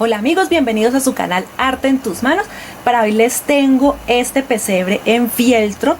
Hola amigos, bienvenidos a su canal Arte en tus manos. Para hoy les tengo este pesebre en fieltro.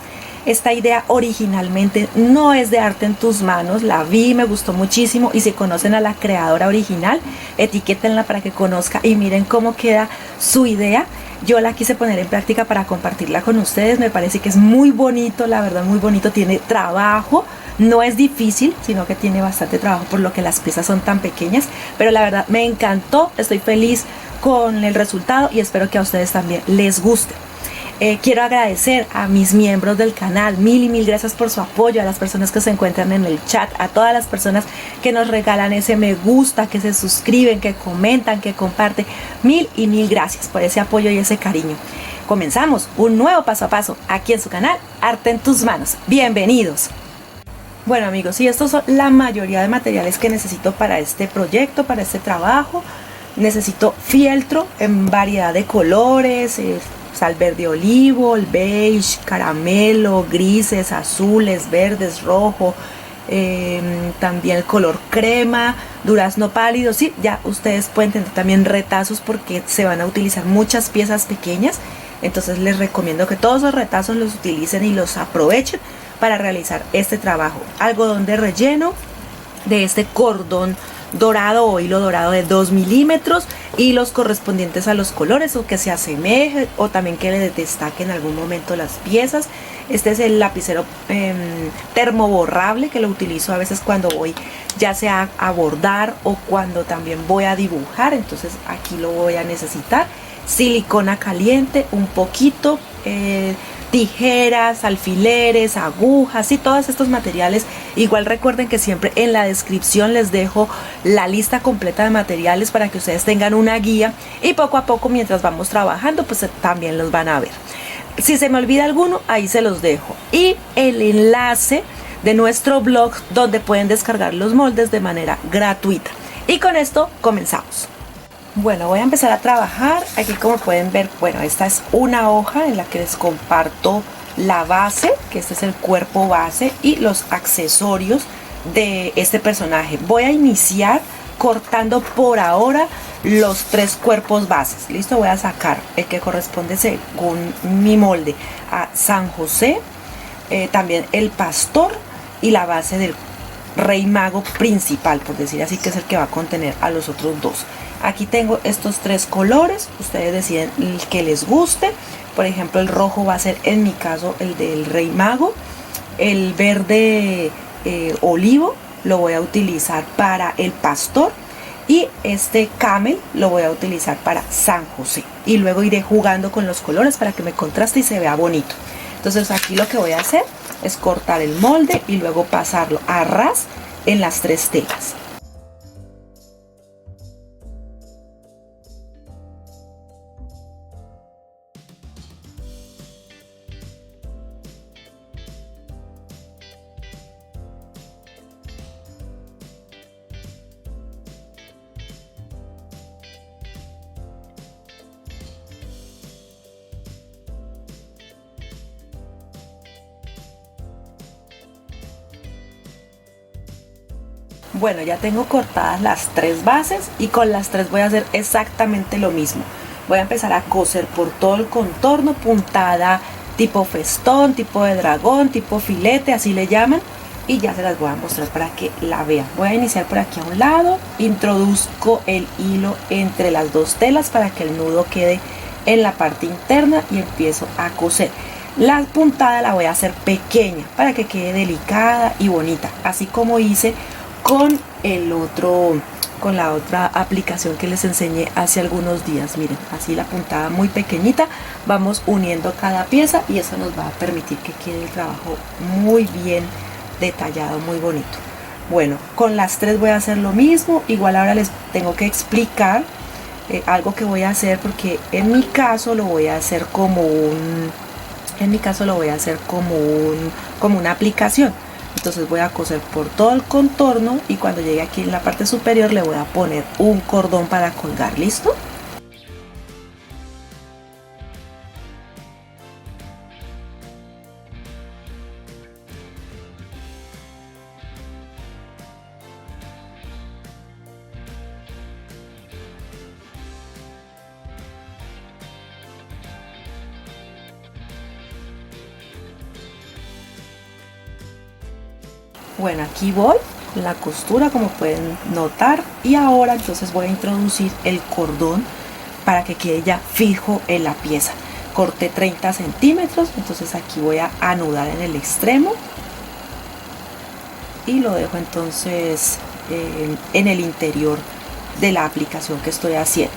Esta idea originalmente no es de Arte en tus manos, la vi, me gustó muchísimo y si conocen a la creadora original, etiquétenla para que conozca y miren cómo queda su idea. Yo la quise poner en práctica para compartirla con ustedes, me parece que es muy bonito, la verdad muy bonito, tiene trabajo. No es difícil, sino que tiene bastante trabajo por lo que las piezas son tan pequeñas, pero la verdad me encantó, estoy feliz con el resultado y espero que a ustedes también les guste. Quiero agradecer a mis miembros del canal, mil gracias por su apoyo, a las personas que se encuentran en el chat, a todas las personas que nos regalan ese me gusta, que se suscriben, que comentan, que comparten, mil gracias por ese apoyo y ese cariño. Comenzamos un nuevo paso a paso aquí en su canal Arte en tus manos. Bienvenidos. Bueno amigos, y estos son la mayoría de materiales que necesito para este proyecto, para este trabajo. Necesito fieltro en variedad de colores, sal verde olivo, el beige, caramelo, grises, azules, verdes, rojo, también el color crema, durazno pálido. Sí, ya ustedes pueden tener también retazos porque se van a utilizar muchas piezas pequeñas. Entonces les recomiendo que todos los retazos los utilicen y los aprovechen para realizar este trabajo. Algodón de relleno de este cordón dorado o hilo dorado de 2 milímetros y los correspondientes a los colores o que se asemeje o también que le destaque en algún momento las piezas. Este es el lapicero termoborrable que lo utilizo a veces cuando voy ya sea a bordar o cuando también voy a dibujar, entonces aquí lo voy a necesitar. Silicona caliente, un poquito, tijeras, alfileres, agujas y todos estos materiales. Igual recuerden que siempre en la descripción les dejo la lista completa de materiales para que ustedes tengan una guía y poco a poco mientras vamos trabajando pues también los van a ver. Si se me olvida alguno, ahí se los dejo. Y el enlace de nuestro blog donde pueden descargar los moldes de manera gratuita. Y con esto comenzamos. Bueno, voy a empezar a trabajar. Aquí como pueden ver, bueno, esta es una hoja en la que les comparto la base, que este es el cuerpo base y los accesorios de este personaje. Voy a iniciar cortando por ahora los 3 cuerpos bases. Listo, voy a sacar el que corresponde según mi molde a San José, también el pastor y la base del rey mago principal, por decir así, que es el que va a contener a los otros dos. Aquí tengo estos 3 colores, ustedes deciden el que les guste. Por ejemplo, el rojo va a ser en mi caso el del rey mago. El verde olivo lo voy a utilizar para el pastor. Y este camel lo voy a utilizar para San José. Y luego iré jugando con los colores para que me contraste y se vea bonito. Entonces aquí lo que voy a hacer es cortar el molde y luego pasarlo a ras en las 3 telas. Bueno, ya tengo cortadas las 3 bases y con las 3 voy a hacer exactamente lo mismo. Voy a empezar a coser por todo el contorno, puntada tipo festón, tipo de dragón, tipo filete, así le llaman. Y ya se las voy a mostrar para que la vean. Voy a iniciar por aquí a un lado, introduzco el hilo entre las 2 telas para que el nudo quede en la parte interna y empiezo a coser. La puntada la voy a hacer pequeña para que quede delicada y bonita, así como hice con la otra aplicación que les enseñé hace algunos días. Miren, así la puntada muy pequeñita, vamos uniendo cada pieza y eso nos va a permitir que quede el trabajo muy bien detallado, muy bonito. Bueno, con las 3 voy a hacer lo mismo. Igual ahora les tengo que explicar algo que voy a hacer, porque en mi caso lo voy a hacer como una aplicación. Entonces voy a coser por todo el contorno y cuando llegue aquí en la parte superior le voy a poner un cordón para colgar. ¿Listo? Bueno, aquí voy la costura, como pueden notar, y ahora entonces voy a introducir el cordón para que quede ya fijo en la pieza. Corté 30 centímetros, entonces aquí voy a anudar en el extremo y lo dejo entonces en el interior de la aplicación que estoy haciendo.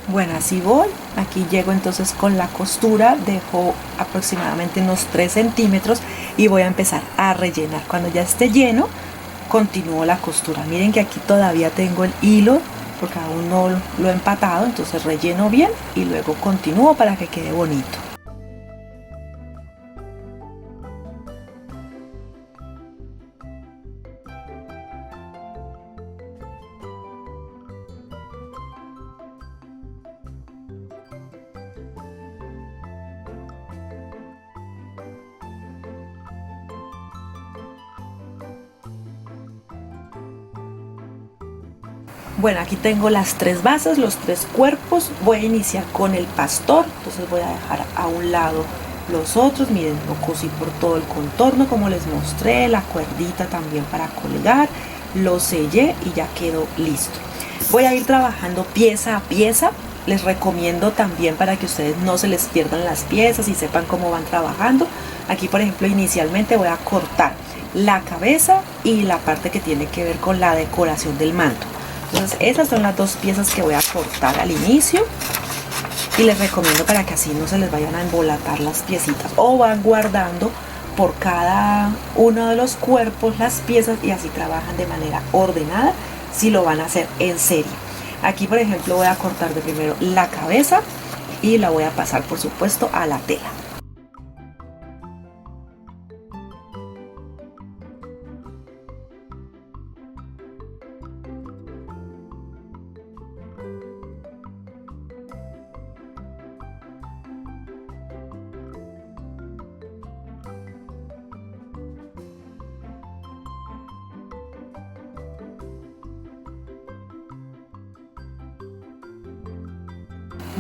Bueno, así voy. Aquí llego entonces con la costura, dejo aproximadamente unos 3 centímetros y voy a empezar a rellenar. Cuando ya esté lleno, continúo la costura. Miren que aquí todavía tengo el hilo porque aún no lo he empatado, entonces relleno bien y luego continúo para que quede bonito. Bueno, aquí tengo las 3 bases, los 3 cuerpos. Voy a iniciar con el pastor, entonces voy a dejar a un lado los otros. Miren, lo cosí por todo el contorno como les mostré, la cuerdita también para colgar, lo sellé y ya quedó listo. Voy a ir trabajando pieza a pieza. Les recomiendo también, para que ustedes no se les pierdan las piezas y sepan cómo van trabajando. Aquí, por ejemplo, inicialmente voy a cortar la cabeza y la parte que tiene que ver con la decoración del manto. Entonces esas son las 2 piezas que voy a cortar al inicio y les recomiendo, para que así no se les vayan a embolatar las piecitas, o van guardando por cada uno de los cuerpos las piezas y así trabajan de manera ordenada si lo van a hacer en serie. Aquí, por ejemplo, voy a cortar de primero la cabeza y la voy a pasar, por supuesto, a la tela.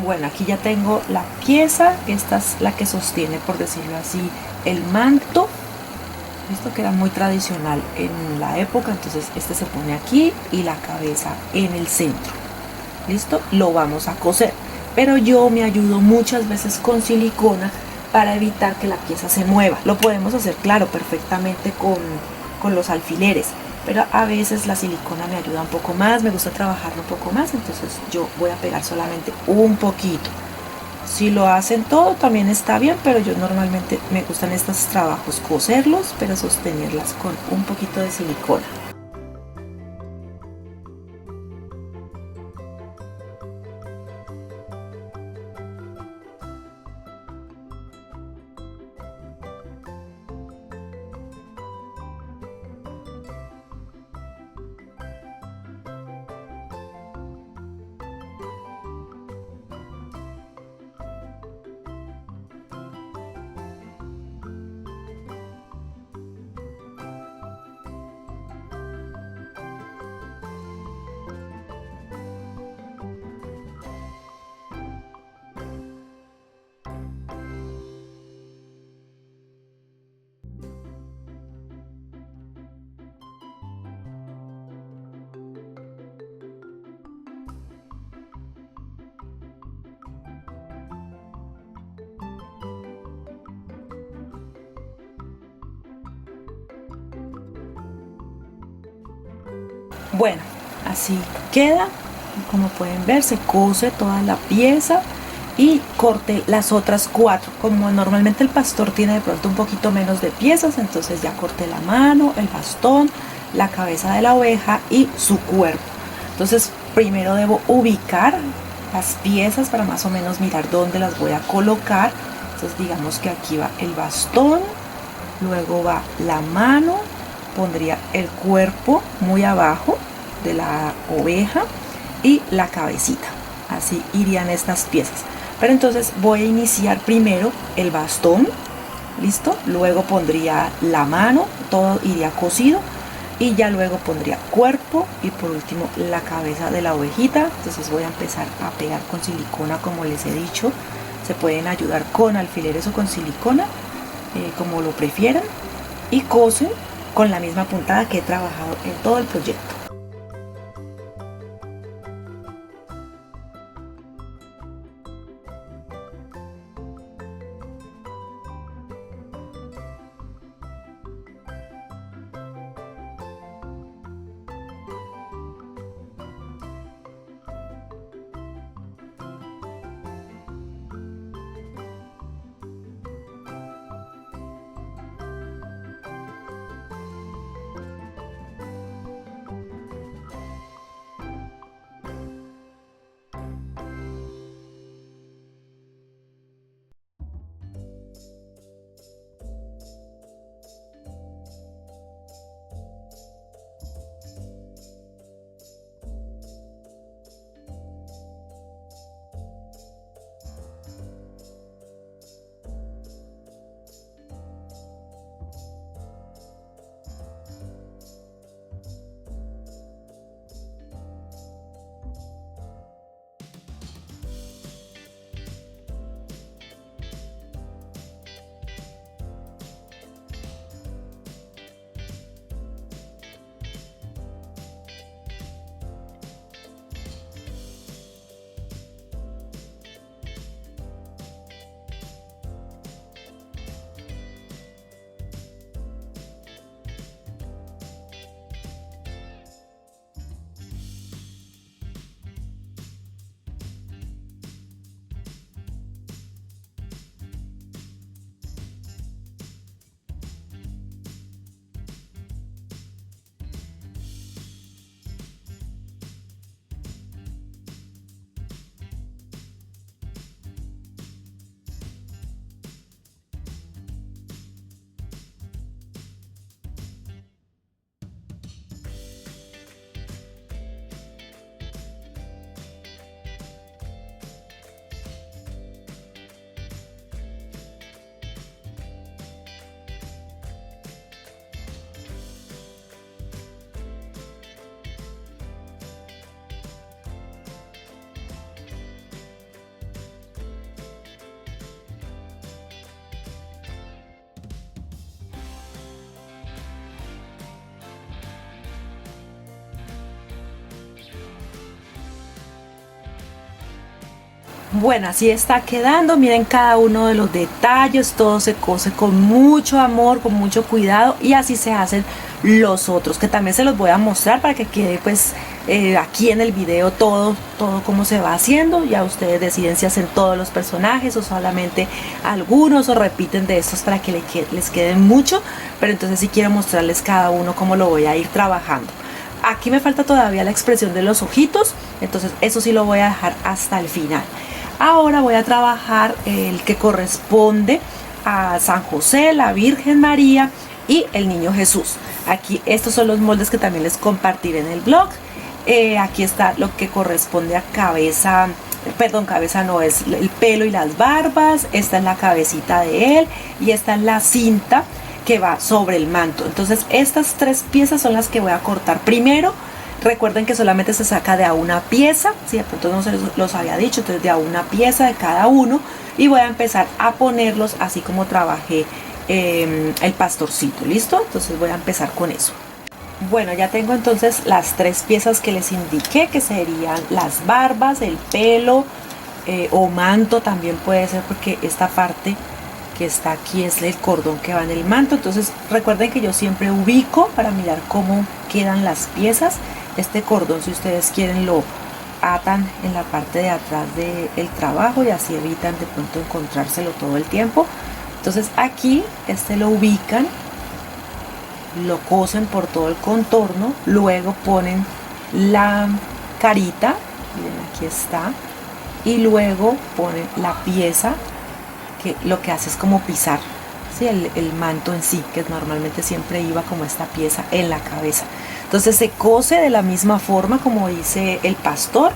Bueno, aquí ya tengo la pieza. Esta es la que sostiene, por decirlo así, el manto. Esto que era muy tradicional en la época, entonces este se pone aquí y la cabeza en el centro. ¿Listo? Lo vamos a coser, pero yo me ayudo muchas veces con silicona para evitar que la pieza se mueva. Lo podemos hacer, claro, perfectamente con los alfileres, pero a veces la silicona me ayuda un poco más, me gusta trabajarlo un poco más, entonces yo voy a pegar solamente un poquito. Si lo hacen todo también está bien, pero yo normalmente me gustan estos trabajos coserlos, pero sostenerlas con un poquito de silicona. Bueno, así queda. Como pueden ver, se cose toda la pieza y corté las otras 4. Como normalmente el pastor tiene de pronto un poquito menos de piezas, entonces ya corté la mano, el bastón, la cabeza de la oveja y su cuerpo. Entonces primero debo ubicar las piezas para más o menos mirar dónde las voy a colocar. Entonces digamos que aquí va el bastón, luego va la mano, pondría el cuerpo muy abajo de la oveja y la cabecita. Así irían estas piezas. Pero entonces voy a iniciar primero el bastón, listo, luego pondría la mano, todo iría cosido y ya luego pondría cuerpo y por último la cabeza de la ovejita. Entonces voy a empezar a pegar con silicona, como les he dicho. Se pueden ayudar con alfileres o con silicona, como lo prefieran, y cosen con la misma puntada que he trabajado en todo el proyecto. Bueno, así está quedando. Miren cada uno de los detalles, todo se cose con mucho amor, con mucho cuidado, y así se hacen los otros, que también se los voy a mostrar para que quede pues aquí en el video todo cómo se va haciendo. Ya ustedes deciden si hacen todos los personajes o solamente algunos, o repiten de estos para que les queden mucho, pero entonces sí quiero mostrarles cada uno cómo lo voy a ir trabajando. Aquí me falta todavía la expresión de los ojitos, entonces eso sí lo voy a dejar hasta el final. Ahora voy a trabajar el que corresponde a San José, la Virgen María y el Niño Jesús. Aquí estos son los moldes que también les compartiré en el blog. Aquí está lo que corresponde a cabeza, perdón, cabeza no, es el pelo y las barbas. Esta es la cabecita de él y esta es la cinta que va sobre el manto. Entonces estas 3 piezas son las que voy a cortar primero. Recuerden que solamente se saca de a una pieza, si de pronto no se los había dicho, entonces de a una pieza de cada uno, y voy a empezar a ponerlos así como trabajé el pastorcito. ¿Listo? Entonces voy a empezar con eso. Bueno, ya tengo entonces las 3 piezas que les indiqué, que serían las barbas, el pelo o manto también puede ser, porque esta parte que está aquí es el cordón que va en el manto. Entonces recuerden que yo siempre ubico para mirar cómo quedan las piezas. Este cordón, si ustedes quieren, lo atan en la parte de atrás del trabajo y así evitan de pronto encontrárselo todo el tiempo. Entonces aquí lo ubican, lo cosen por todo el contorno, luego ponen la carita, miren aquí está, y luego ponen la pieza que lo que hace es como pisar, ¿sí? el manto en sí, que normalmente siempre iba como esta pieza en la cabeza. Entonces se cose de la misma forma como dice el pastor.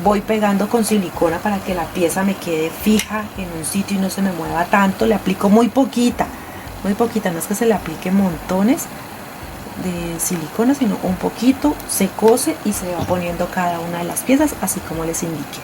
Voy pegando con silicona para que la pieza me quede fija en un sitio y no se me mueva tanto. Le aplico muy poquita, no es que se le aplique montones de silicona, sino un poquito. Se cose y se va poniendo cada una de las piezas así como les indiqué.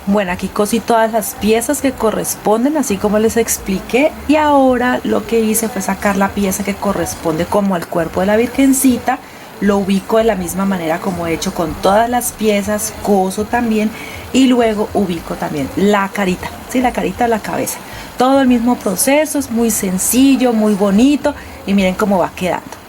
Bueno, aquí cosí todas las piezas que corresponden, así como les expliqué, y ahora lo que hice fue sacar la pieza que corresponde como al cuerpo de la Virgencita. Lo ubico de la misma manera como he hecho con todas las piezas, coso también, y luego ubico también la carita, ¿sí? La carita o la cabeza. Todo el mismo proceso, es muy sencillo, muy bonito, y miren cómo va quedando.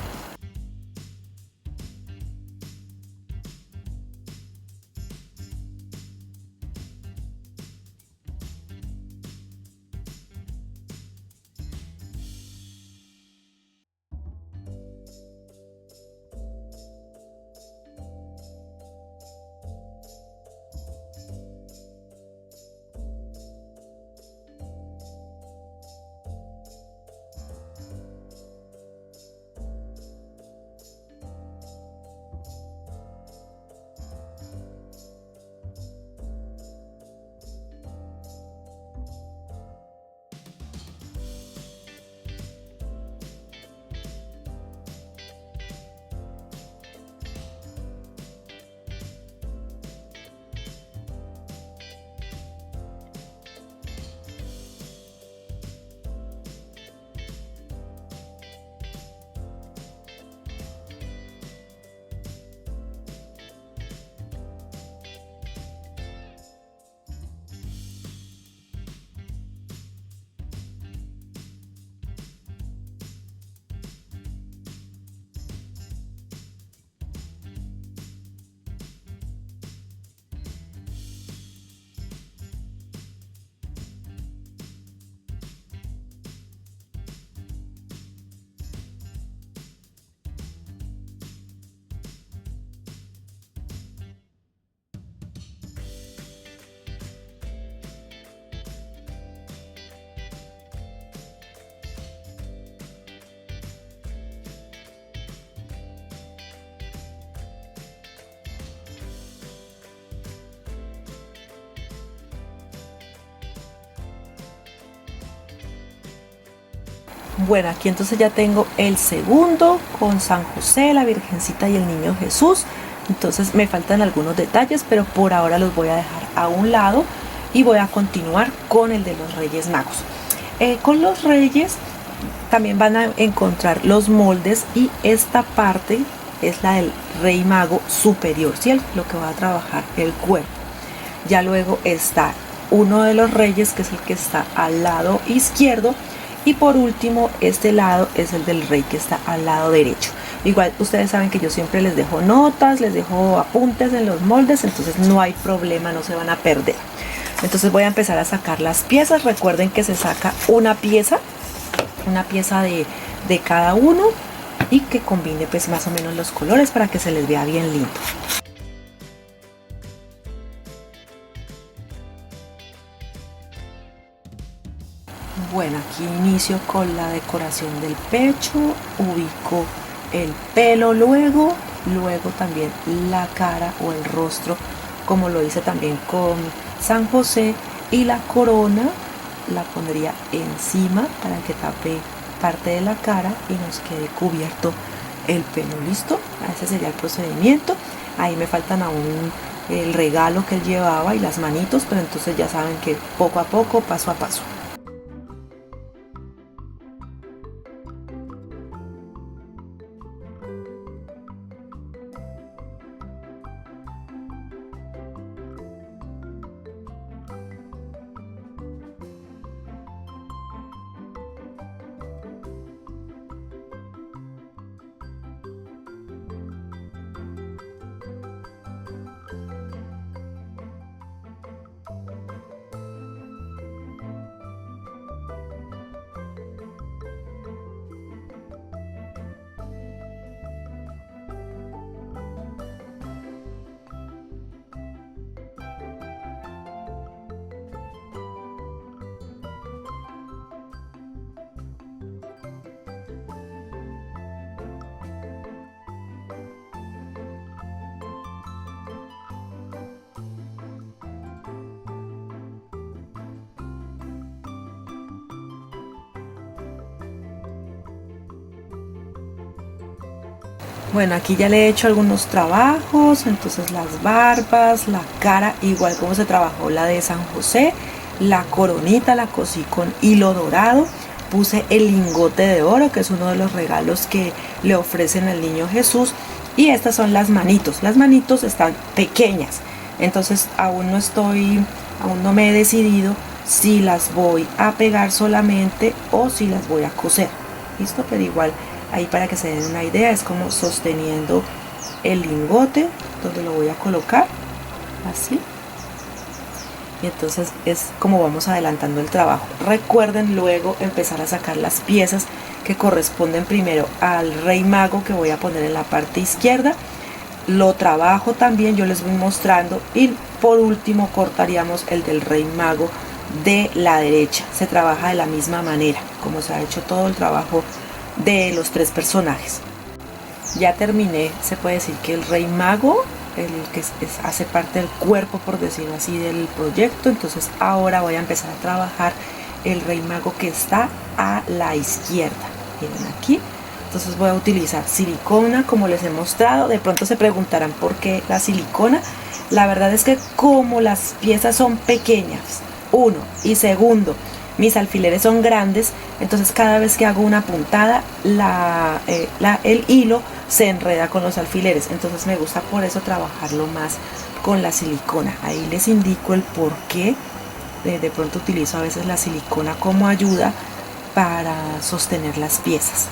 Bueno, aquí entonces ya tengo el segundo con San José, la Virgencita y el Niño Jesús. Entonces me faltan algunos detalles, pero por ahora los voy a dejar a un lado y voy a continuar con el de los Reyes Magos. Con los Reyes también van a encontrar los moldes y esta parte es la del Rey Mago superior, ¿sí? Lo que va a trabajar el cuerpo. Ya luego está uno de los reyes, que es el que está al lado izquierdo, y por último este lado es el del rey que está al lado derecho. Igual ustedes saben que yo siempre les dejo notas, les dejo apuntes en los moldes, entonces no hay problema, no se van a perder. Entonces voy a empezar a sacar las piezas. Recuerden que se saca una pieza de cada uno. y que combine pues más o menos los colores para que se les vea bien lindo. Bueno, aquí inicio con la decoración del pecho, ubico el pelo luego también la cara o el rostro, como lo hice también con San José, y la corona la pondría encima para que tape parte de la cara y nos quede cubierto el pelo. ¿Listo? Ese sería el procedimiento. Ahí me faltan aún el regalo que él llevaba y las manitos, pero entonces ya saben que poco a poco, paso a paso. Bueno, aquí ya le he hecho algunos trabajos, entonces las barbas, la cara, igual como se trabajó la de San José, la coronita la cosí con hilo dorado, puse el lingote de oro, que es uno de los regalos que le ofrecen al niño Jesús, y estas son las manitos están pequeñas, entonces aún no me he decidido si las voy a pegar solamente o si las voy a coser. ¿Listo? Pero igual ahí para que se den una idea es como sosteniendo el lingote donde lo voy a colocar así, y entonces es como vamos adelantando el trabajo. Recuerden luego empezar a sacar las piezas que corresponden primero al Rey Mago, que voy a poner en la parte izquierda. Lo trabajo también, yo les voy mostrando, y por último cortaríamos el del Rey Mago de la derecha. Se trabaja de la misma manera como se ha hecho todo el trabajo de los tres personajes. Ya terminé, se puede decir que el Rey Mago, el que hace parte del cuerpo, por decirlo así, del proyecto. Entonces ahora voy a empezar a trabajar el Rey Mago que está a la izquierda. Miren aquí. Entonces voy a utilizar silicona, como les he mostrado. De pronto se preguntarán por qué la silicona. La verdad es que como las piezas son pequeñas, uno, y segundo, mis alfileres son grandes, entonces cada vez que hago una puntada el hilo se enreda con los alfileres, entonces me gusta por eso trabajarlo más con la silicona. Ahí les indico el por qué de pronto utilizo a veces la silicona como ayuda para sostener las piezas.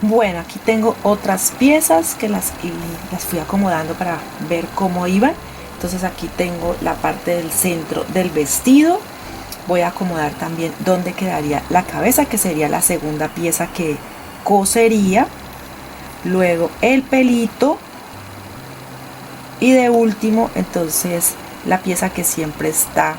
Bueno, aquí tengo otras piezas que las fui acomodando para ver cómo iban. Entonces aquí tengo la parte del centro del vestido. Voy a acomodar también dónde quedaría la cabeza, que sería la segunda pieza que cosería. Luego el pelito. Y de último, entonces, la pieza que siempre está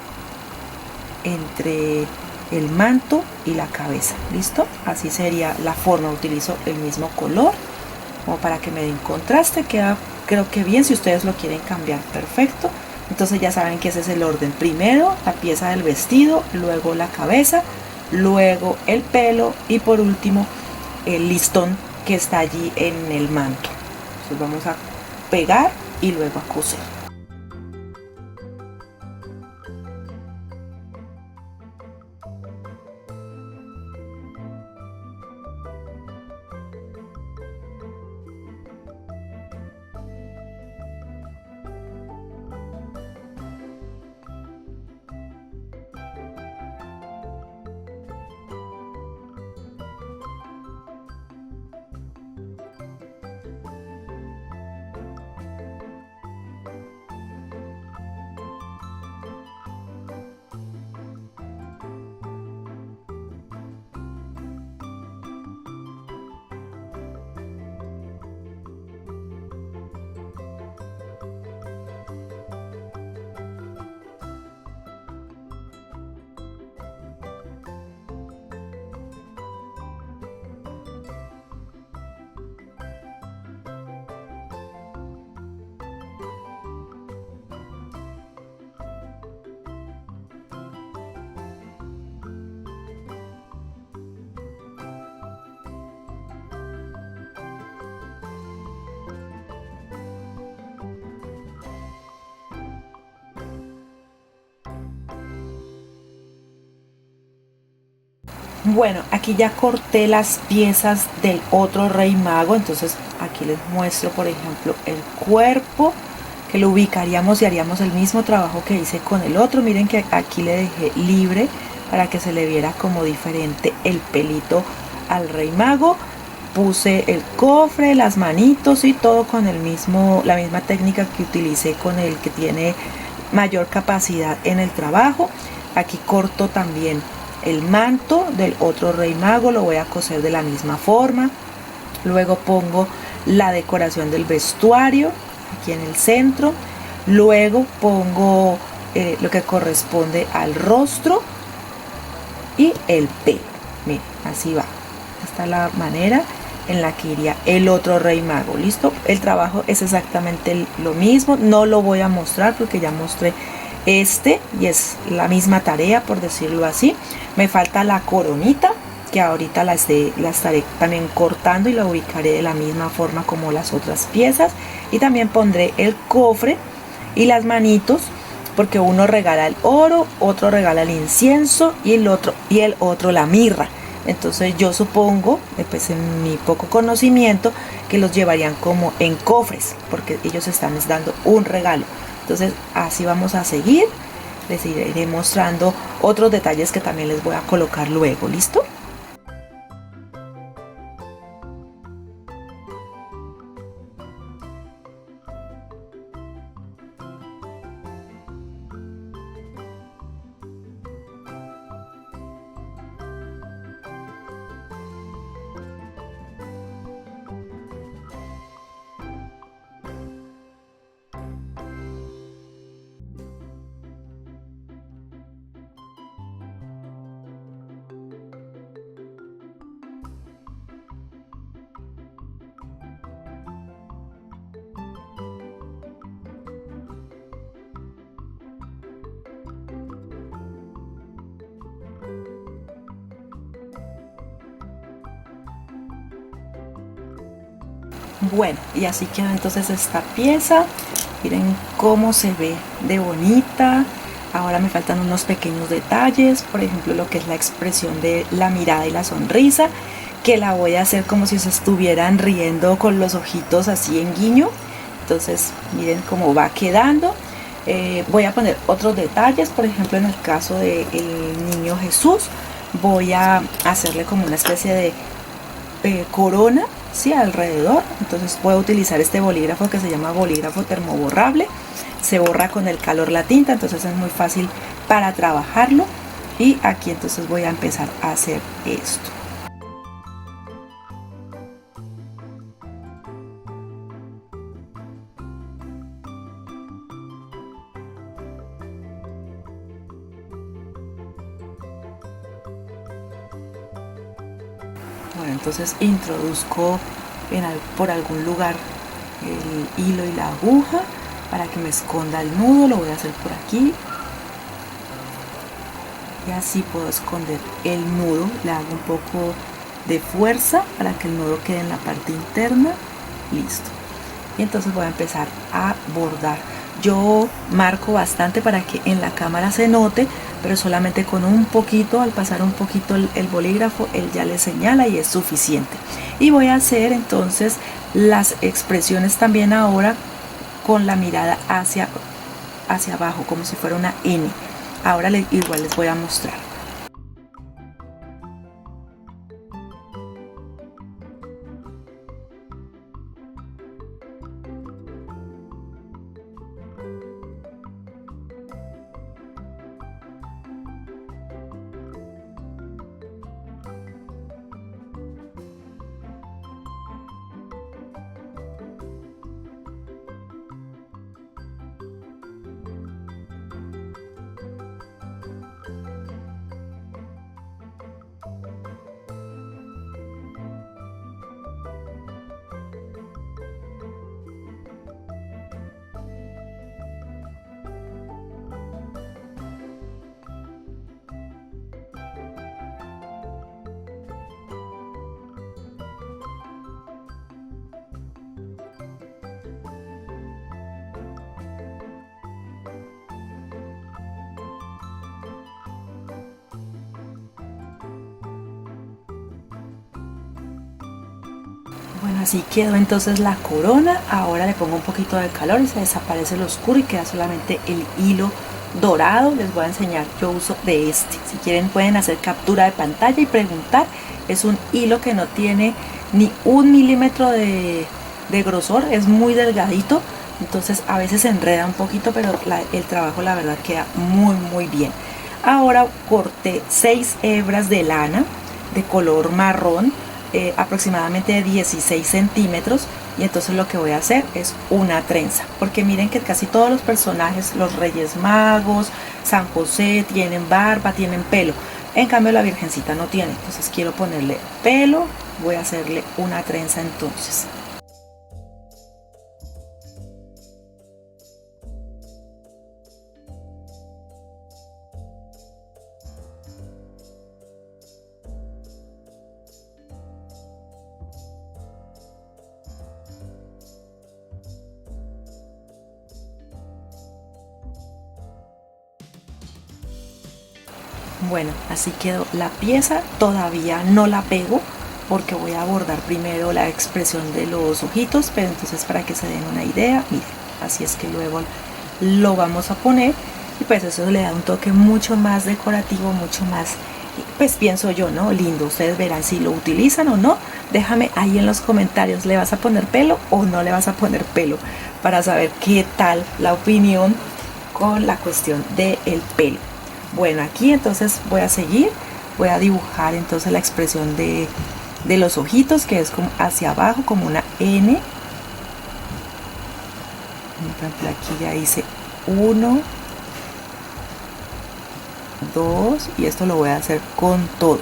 entre el manto y la cabeza. ¿Listo? Así sería la forma. Utilizo el mismo color como para que me den contraste. Queda, creo que bien. Si ustedes lo quieren cambiar, perfecto. Entonces ya saben que ese es el orden: primero la pieza del vestido, luego la cabeza, luego el pelo y por último el listón que está allí en el manto. Entonces vamos a pegar y luego a coser. Bueno, aquí ya corté las piezas del otro rey mago, entonces aquí les muestro por ejemplo el cuerpo, que lo ubicaríamos y haríamos el mismo trabajo que hice con el otro. Miren que aquí le dejé libre para que se le viera como diferente el pelito al rey mago. Puse el cofre, las manitos y todo con la misma técnica que utilicé con el que tiene mayor capacidad en el trabajo. Aquí corto también el manto del otro rey mago, lo voy a coser de la misma forma. Luego pongo la decoración del vestuario aquí en el centro. Luego pongo lo que corresponde al rostro y el pelo. Miren, así va. Esta es la manera en la que iría el otro rey mago. Listo, el trabajo es exactamente lo mismo, no lo voy a mostrar porque ya mostré este y es la misma tarea, por decirlo así. Me falta la coronita, que ahorita la estaré también cortando y la ubicaré de la misma forma como las otras piezas. Y también pondré el cofre y las manitos, porque uno regala el oro, otro regala el incienso y el otro la mirra. Entonces yo supongo, pues en mi poco conocimiento, que los llevarían como en cofres, porque ellos están dando un regalo. Entonces así vamos a seguir. Les iré mostrando otros detalles que también les voy a colocar luego. ¿Listo? Bueno, y así queda entonces esta pieza. Miren cómo se ve de bonita. Ahora me faltan unos pequeños detalles, por ejemplo lo que es la expresión de la mirada y la sonrisa, que la voy a hacer como si se estuvieran riendo con los ojitos así en guiño. Entonces miren cómo va quedando. Voy a poner otros detalles, por ejemplo en el caso del niño Jesús voy a hacerle como una especie de corona, ¿sí? Alrededor. Entonces voy a utilizar este bolígrafo que se llama bolígrafo termoborrable. Se borra con el calor la tinta, entonces es muy fácil para trabajarlo. Y aquí entonces voy a empezar a hacer esto. Bueno, entonces introduzco por algún lugar el hilo y la aguja para que me esconda el nudo. Lo voy a hacer por aquí y así puedo esconder el nudo. Le hago un poco de fuerza para que el nudo quede en la parte interna. Listo. Y entonces voy a empezar a bordar. Yo marco bastante para que en la cámara se note, pero solamente con un poquito, al pasar un poquito el bolígrafo, él ya le señala y es suficiente. Y voy a hacer entonces las expresiones también ahora con la mirada hacia abajo, como si fuera una N. Ahora igual les voy a mostrar. así quedó entonces la corona. Ahora le pongo un poquito de calor y se desaparece lo oscuro y queda solamente el hilo dorado. Les voy a enseñar, yo uso de este. Si quieren pueden hacer captura de pantalla y preguntar. Es un hilo que no tiene ni 1 milímetro de grosor, es muy delgadito. Entonces a veces se enreda un poquito, pero el trabajo la verdad queda muy bien. Ahora corté 6 hebras de lana de color marrón, aproximadamente de 16 centímetros, y entonces lo que voy a hacer es una trenza, porque miren que casi todos los personajes, los Reyes Magos, San José, tienen barba, tienen pelo, en cambio la Virgencita no tiene. Entonces quiero ponerle pelo, voy a hacerle una trenza entonces. Bueno, así quedó la pieza. Todavía no la pego porque voy a bordar primero la expresión de los ojitos, pero entonces para que se den una idea, miren, así es que luego lo vamos a poner y pues eso le da un toque mucho más decorativo, mucho más, pues pienso yo, ¿no? Lindo. Ustedes verán si lo utilizan o no. Déjame ahí en los comentarios, ¿le vas a poner pelo o no le vas a poner pelo? Para saber qué tal la opinión con la cuestión del pelo. Bueno, aquí entonces voy a seguir, voy a dibujar entonces la expresión de los ojitos, que es como hacia abajo, como una N. Por ejemplo, aquí ya hice 1, 2 y esto lo voy a hacer con todos.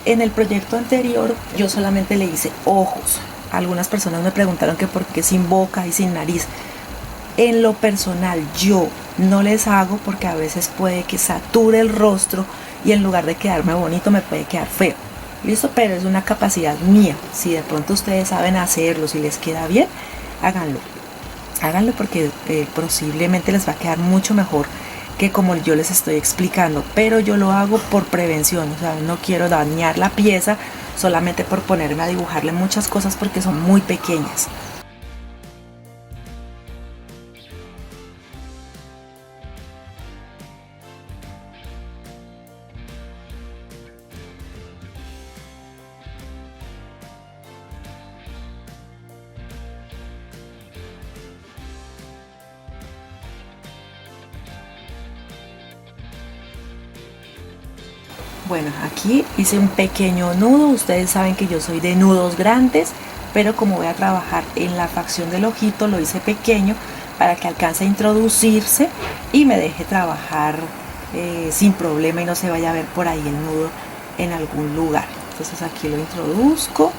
En el proyecto anterior yo solamente le hice ojos. Algunas personas me preguntaron que por qué sin boca y sin nariz. En lo personal yo no les hago porque a veces puede que sature el rostro y en lugar de quedarme bonito me puede quedar feo. Listo, pero es una capacidad mía. Si de pronto ustedes saben hacerlo, si les queda bien, háganlo. Háganlo porque posiblemente les va a quedar mucho mejor que como yo les estoy explicando. Pero yo lo hago por prevención, o sea, no quiero dañar la pieza solamente por ponerme a dibujarle muchas cosas porque son muy pequeñas. Bueno, aquí hice un pequeño nudo. Ustedes saben que yo soy de nudos grandes, pero como voy a trabajar en la facción del ojito, lo hice pequeño para que alcance a introducirse y me deje trabajar sin problema y no se vaya a ver por ahí el nudo en algún lugar. Entonces aquí lo introduzco,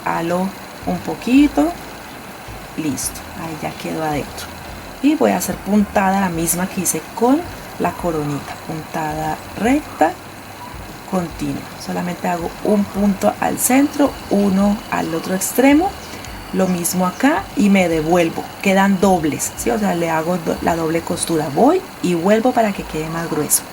halo un poquito, listo, ahí ya quedó adentro. Y voy a hacer puntada, la misma que hice con la coronita, puntada recta continua. Solamente hago un punto al centro, uno al otro extremo, lo mismo acá y me devuelvo. Quedan dobles, ¿sí? O sea, le hago la doble costura, voy y vuelvo para que quede más grueso.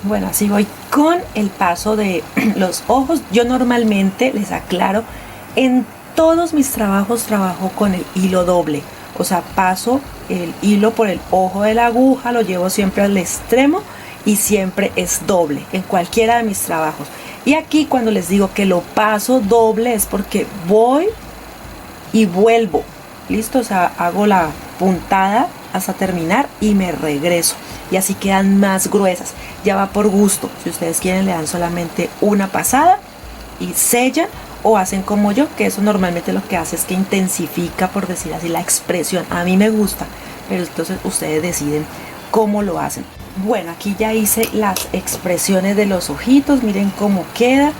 Bueno, así voy con el paso de los ojos. Yo normalmente, les aclaro, en todos mis trabajos trabajo con el hilo doble. O sea, paso el hilo por el ojo de la aguja, lo llevo siempre al extremo y siempre es doble en cualquiera de mis trabajos. Y aquí cuando les digo que lo paso doble es porque voy y vuelvo, listo, o sea, hago la puntada hasta terminar y me regreso, y así quedan más gruesas. Ya va por gusto, si ustedes quieren le dan solamente una pasada y sellan, o hacen como yo, que eso normalmente lo que hace es que intensifica, por decir así, la expresión. A mí me gusta, pero entonces ustedes deciden cómo lo hacen. Bueno, aquí ya hice las expresiones de los ojitos, miren cómo queda.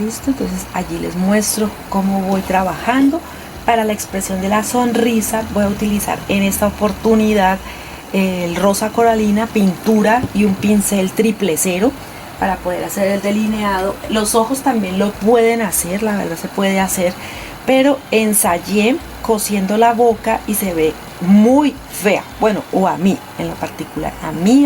Listo, entonces allí les muestro cómo voy trabajando. Para la expresión de la sonrisa voy a utilizar en esta oportunidad el rosa coralina, pintura y un pincel 000 para poder hacer el delineado. Los ojos también lo pueden hacer, la verdad se puede hacer, pero ensayé cosiendo la boca y se ve muy fea. Bueno, o a mí en lo particular, a mí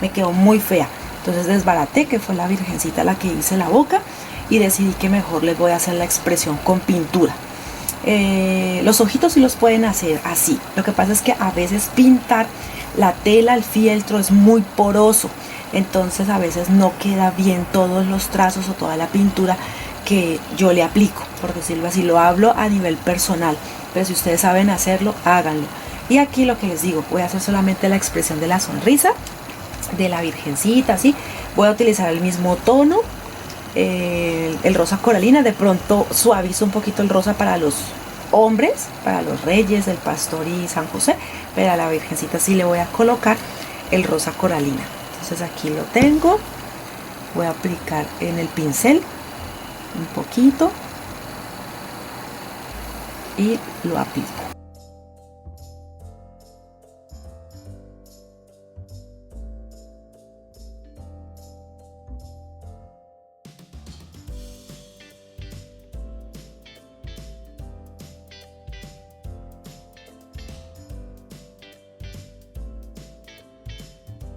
me quedó muy fea. Entonces desbaraté, que fue la virgencita la que hice la boca, y decidí que mejor les voy a hacer la expresión con pintura. Los ojitos sí los pueden hacer así. Lo que pasa es que a veces pintar la tela, el fieltro es muy poroso, entonces a veces no queda bien todos los trazos o toda la pintura que yo le aplico, por decirlo así. Lo hablo a nivel personal, pero si ustedes saben hacerlo, háganlo. Y aquí lo que les digo, voy a hacer solamente la expresión de la sonrisa de la virgencita, así. Voy a utilizar el mismo tono, el rosa coralina. De pronto suavizo un poquito el rosa para los hombres, para los reyes, el pastor y San José, pero a la virgencita sí le voy a colocar el rosa coralina. Entonces aquí lo tengo, voy a aplicar en el pincel un poquito y lo aplico.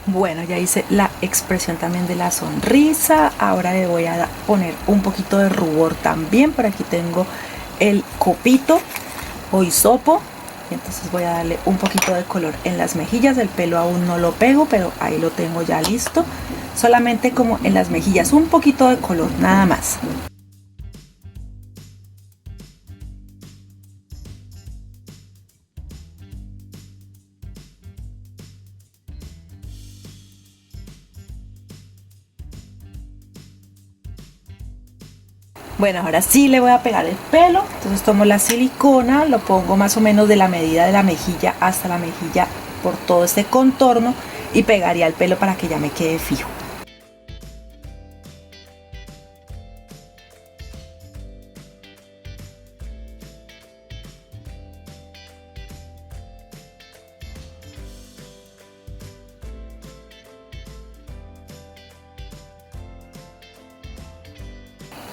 Bueno, ya hice la expresión también de la sonrisa. Ahora le voy a poner un poquito de rubor también. Por aquí tengo el copito o hisopo. Y entonces voy a darle un poquito de color en las mejillas. El pelo aún no lo pego, pero ahí lo tengo ya listo. Solamente como en las mejillas, un poquito de color, nada más. Bueno, ahora sí le voy a pegar el pelo. Entonces tomo la silicona, lo pongo más o menos de la medida de la mejilla hasta la mejilla por todo este contorno y pegaría el pelo para que ya me quede fijo.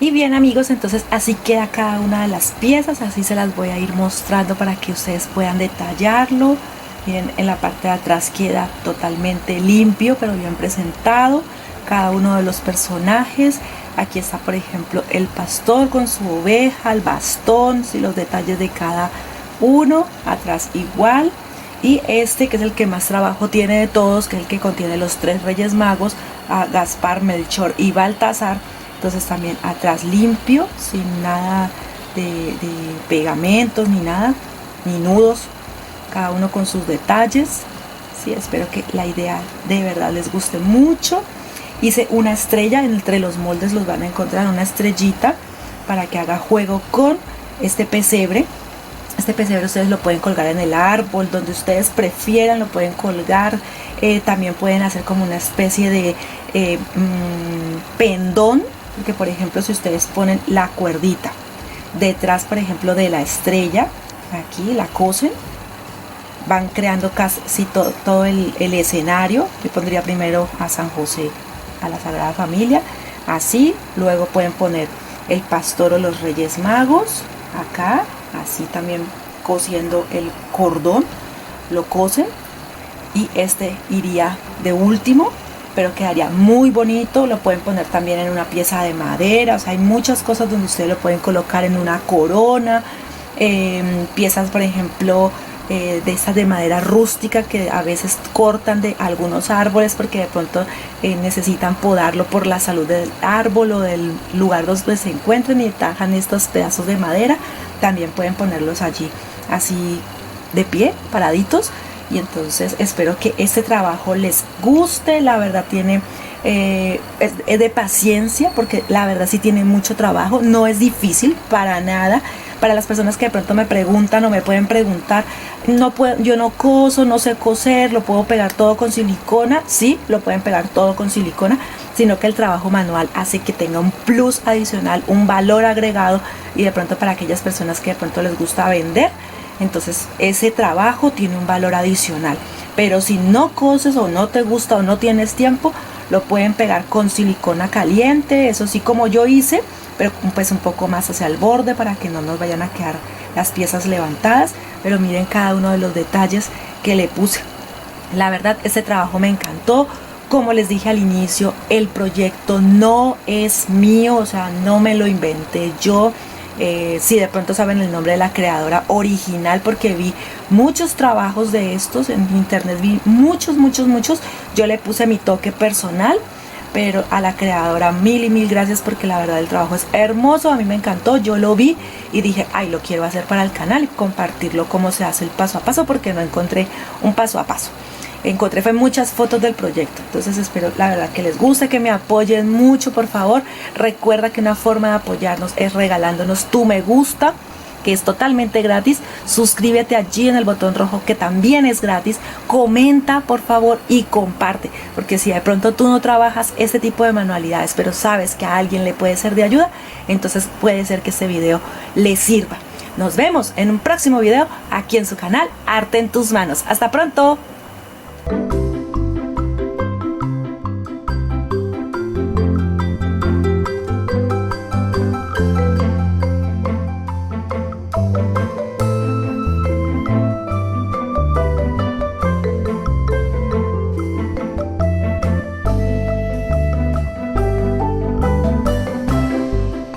Y bien amigos, entonces así queda cada una de las piezas, así se las voy a ir mostrando para que ustedes puedan detallarlo. Miren, en la parte de atrás queda totalmente limpio, pero bien presentado cada uno de los personajes. Aquí está, por ejemplo, el pastor con su oveja, el bastón y los detalles de cada uno. Atrás igual. Y este, que es el que más trabajo tiene de todos, que es el que contiene los 3 reyes magos, a Gaspar, Melchor y Baltasar. Entonces también atrás limpio, sin nada de pegamentos ni nada, ni nudos, cada uno con sus detalles. Sí, espero que la idea de verdad les guste mucho. Hice una estrella, entre los moldes los van a encontrar una estrellita para que haga juego con este pesebre. Este pesebre ustedes lo pueden colgar en el árbol, donde ustedes prefieran lo pueden colgar. También pueden hacer como una especie de pendón, porque por ejemplo si ustedes ponen la cuerdita detrás, por ejemplo, de la estrella, aquí la cosen, van creando casi todo el escenario. Yo pondría primero a San José, a la Sagrada Familia, así. Luego pueden poner el pastor o los reyes magos acá, así también cosiendo el cordón, lo cosen, y este iría de último, pero quedaría muy bonito. Lo pueden poner también en una pieza de madera, o sea, hay muchas cosas donde ustedes lo pueden colocar en una corona, piezas, por ejemplo, de estas de madera rústica que a veces cortan de algunos árboles porque de pronto necesitan podarlo por la salud del árbol o del lugar donde se encuentren, y tajan estos pedazos de madera. También pueden ponerlos allí así de pie, paraditos. Y entonces espero que este trabajo les guste. La verdad tiene es de paciencia, porque la verdad sí tiene mucho trabajo. No es difícil para nada. Para las personas que de pronto me preguntan o me pueden preguntar, no puedo, yo no coso, no sé coser, lo puedo pegar todo con silicona. Sí, lo pueden pegar todo con silicona, sino que el trabajo manual hace que tenga un plus adicional, un valor agregado, y de pronto para aquellas personas que de pronto les gusta vender, entonces ese trabajo tiene un valor adicional. Pero si no coses o no te gusta o no tienes tiempo, lo pueden pegar con silicona caliente, eso sí, como yo hice, pero pues un poco más hacia el borde para que no nos vayan a quedar las piezas levantadas. Pero miren cada uno de los detalles que le puse. La verdad, este trabajo me encantó. Como les dije al inicio, el proyecto no es mío, o sea, no me lo inventé yo. Si de pronto saben el nombre de la creadora original, porque vi muchos trabajos de estos en internet, vi muchos. Yo le puse mi toque personal, pero a la creadora mil y mil gracias, porque la verdad el trabajo es hermoso, a mí me encantó. Yo lo vi y dije, ay, lo quiero hacer para el canal y compartirlo cómo se hace el paso a paso, porque no encontré un paso a paso. Encontré fue muchas fotos del proyecto. Entonces espero la verdad que les guste, que me apoyen mucho, por favor. Recuerda que una forma de apoyarnos es regalándonos tu me gusta, que es totalmente gratis. Suscríbete allí en el botón rojo, que también es gratis. Comenta, por favor, y comparte, porque si de pronto tú no trabajas este tipo de manualidades, pero sabes que a alguien le puede ser de ayuda, entonces puede ser que este video le sirva. Nos vemos en un próximo video aquí en su canal Arte en tus Manos. Hasta pronto.